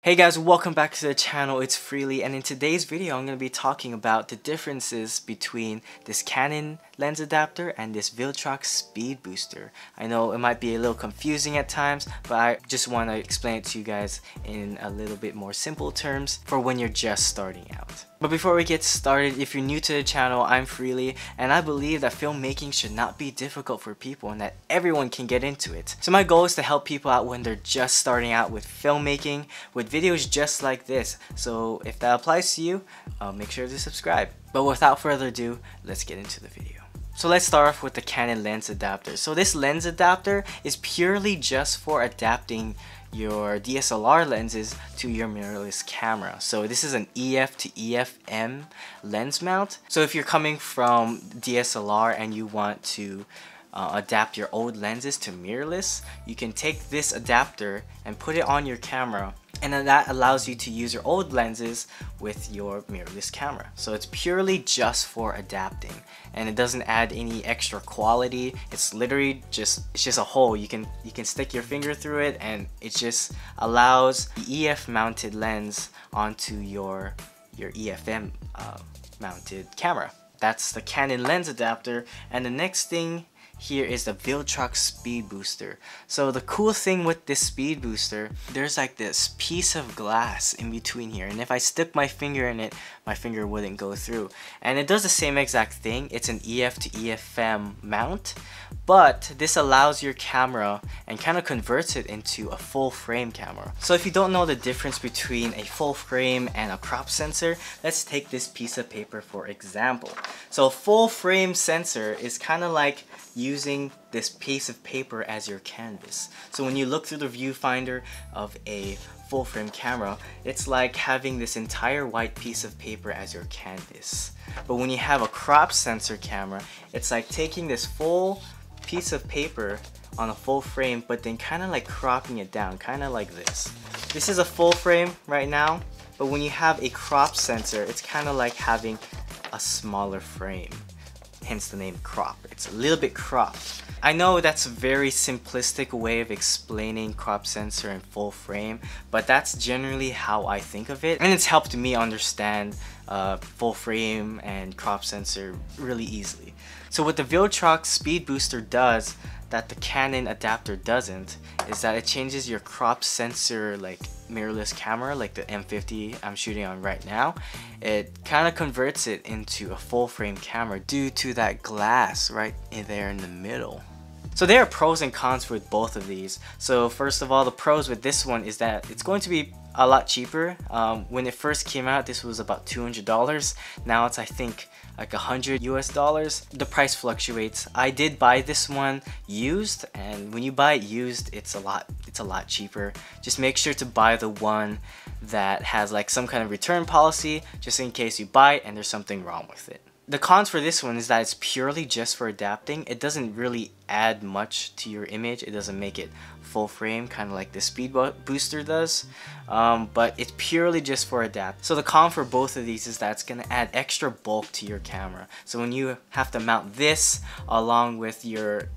Hey guys, welcome back to the channel. It's Freely, and in today's video I'm going to be talking about the differences between this Canon lens adapter and this Viltrox Speedbooster. I know it might be a little confusing at times, but I just want to explain it to you guys in a little bit more simple terms for when you're just starting out. But before we get started, if you're new to the channel, I'm Freely, and I believe that filmmaking should not be difficult for people and that everyone can get into it. So my goal is to help people out when they're just starting out with filmmaking, with videos just like this. So if that applies to you, make sure to subscribe. But without further ado, let's get into the video. So let's start off with the Canon lens adapter. So this lens adapter is purely just for adapting your DSLR lenses to your mirrorless camera. So this is an EF to EF-M lens mount. So if you're coming from DSLR and you want to adapt your old lenses to mirrorless, you can take this adapter and put it on your camera, and then that allows you to use your old lenses with your mirrorless camera. So it's purely just for adapting, and it doesn't add any extra quality. It's literally just a hole. You can stick your finger through it, and it just allows the EF mounted lens onto your EF-M mounted camera. That's the Canon lens adapter. And the next thing here is the Viltrox Speedbooster. So the cool thing with this Speedbooster, there's like this piece of glass in between here, and if I stick my finger in it, my finger wouldn't go through. And it does the same exact thing. It's an EF to EF-M mount, but this allows your camera and kind of converts it into a full frame camera. So if you don't know the difference between a full frame and a crop sensor, let's take this piece of paper for example. So a full frame sensor is kind of like using this piece of paper as your canvas. So when you look through the viewfinder of a full frame camera, it's like having this entire white piece of paper as your canvas. But when you have a crop sensor camera, it's like taking this full piece of paper on a full frame, but then kind of like cropping it down, kind of like this. This is a full frame right now, but when you have a crop sensor, it's kind of like having a smaller frame. Hence the name crop. It's a little bit cropped. I know that's a very simplistic way of explaining crop sensor and full frame, but that's generally how I think of it, and it's helped me understand full frame and crop sensor really easily. So what the Viltrox Speedbooster does that the Canon adapter doesn't is that it changes your crop sensor like mirrorless camera, like the M50 I'm shooting on right now. It kind of converts it into a full frame camera due to that glass right in there in the middle. So there are pros and cons with both of these. So first of all, the pros with this one is that it's going to be a lot cheaper. When it first came out, this was about $200. Now it's, I think, like $100 US. The price fluctuates. I did buy this one used, and when you buy it used, it's a lot cheaper. Just make sure to buy the one that has like some kind of return policy, just in case you buy it and there's something wrong with it. The cons for this one is that it's purely just for adapting. It doesn't really add much to your image. It doesn't make it full frame, kind of like the Speedbooster does, but it's purely just for adapt. So the con for both of these is that it's going to add extra bulk to your camera. So when you have to mount this along with your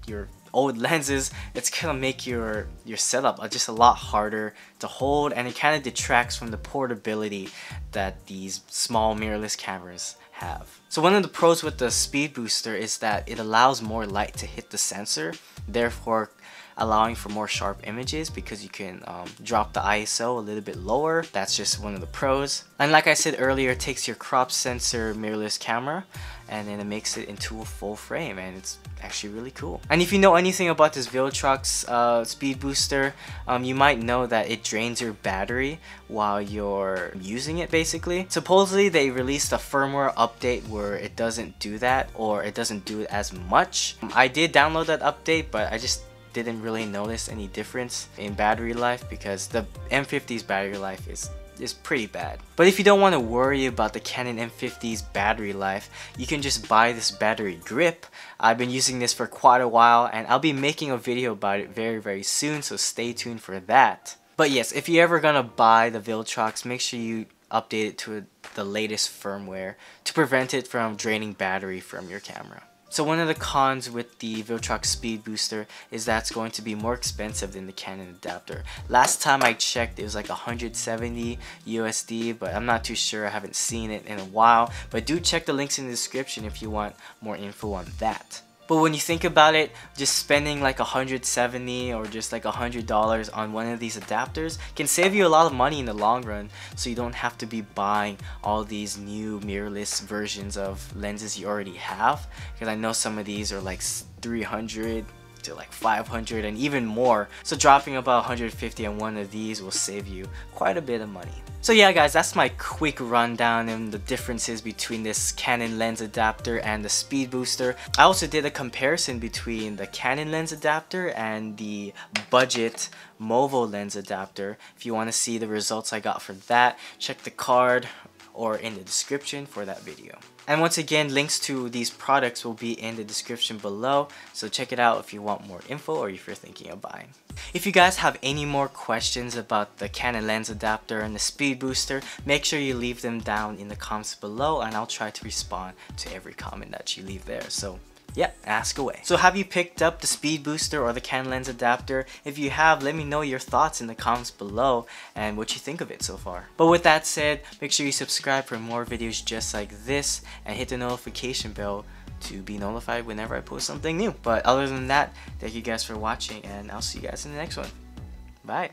old lenses, it's gonna make your setup just a lot harder to hold, and it kind of detracts from the portability that these small mirrorless cameras have. So one of the pros with the Speedbooster is that it allows more light to hit the sensor, therefore allowing for more sharp images because you can drop the ISO a little bit lower. That's just one of the pros. And like I said earlier, it takes your crop sensor mirrorless camera and then it makes it into a full frame, and it's actually really cool. And if you know anything about this Viltrox Speedbooster, you might know that it drains your battery while you're using it basically. Supposedly they released a firmware update where it doesn't do that, or it doesn't do it as much. I did download that update, but I just didn't really notice any difference in battery life because the M50's battery life is pretty bad. But if you don't want to worry about the Canon M50's battery life, you can just buy this battery grip. I've been using this for quite a while, and I'll be making a video about it very soon, so stay tuned for that. But yes, if you're ever gonna buy the Viltrox, make sure you update it to the latest firmware to prevent it from draining battery from your camera. So one of the cons with the Viltrox Speedbooster is that it's going to be more expensive than the Canon adapter. Last time I checked, it was like 170 USD, but I'm not too sure. I haven't seen it in a while. But do check the links in the description if you want more info on that. But when you think about it, just spending like 170 or just like $100 on one of these adapters can save you a lot of money in the long run, so you don't have to be buying all these new mirrorless versions of lenses you already have, because I know some of these are like 300 to like 500 and even more. So dropping about 150 on one of these will save you quite a bit of money. So yeah guys, that's my quick rundown on the differences between this Canon lens adapter and the Speedbooster. I also did a comparison between the Canon lens adapter and the budget Movo lens adapter. If you want to see the results I got for that, check the card or in the description for that video. And once again, links to these products will be in the description below, so check it out if you want more info or if you're thinking of buying. If you guys have any more questions about the Canon lens adapter and the Speedbooster, make sure you leave them down in the comments below and I'll try to respond to every comment that you leave there. So yeah, ask away. So have you picked up the Speedbooster or the Canon lens adapter? If you have, let me know your thoughts in the comments below and what you think of it so far. But with that said, make sure you subscribe for more videos just like this and hit the notification bell to be notified whenever I post something new. But other than that, thank you guys for watching and I'll see you guys in the next one. Bye.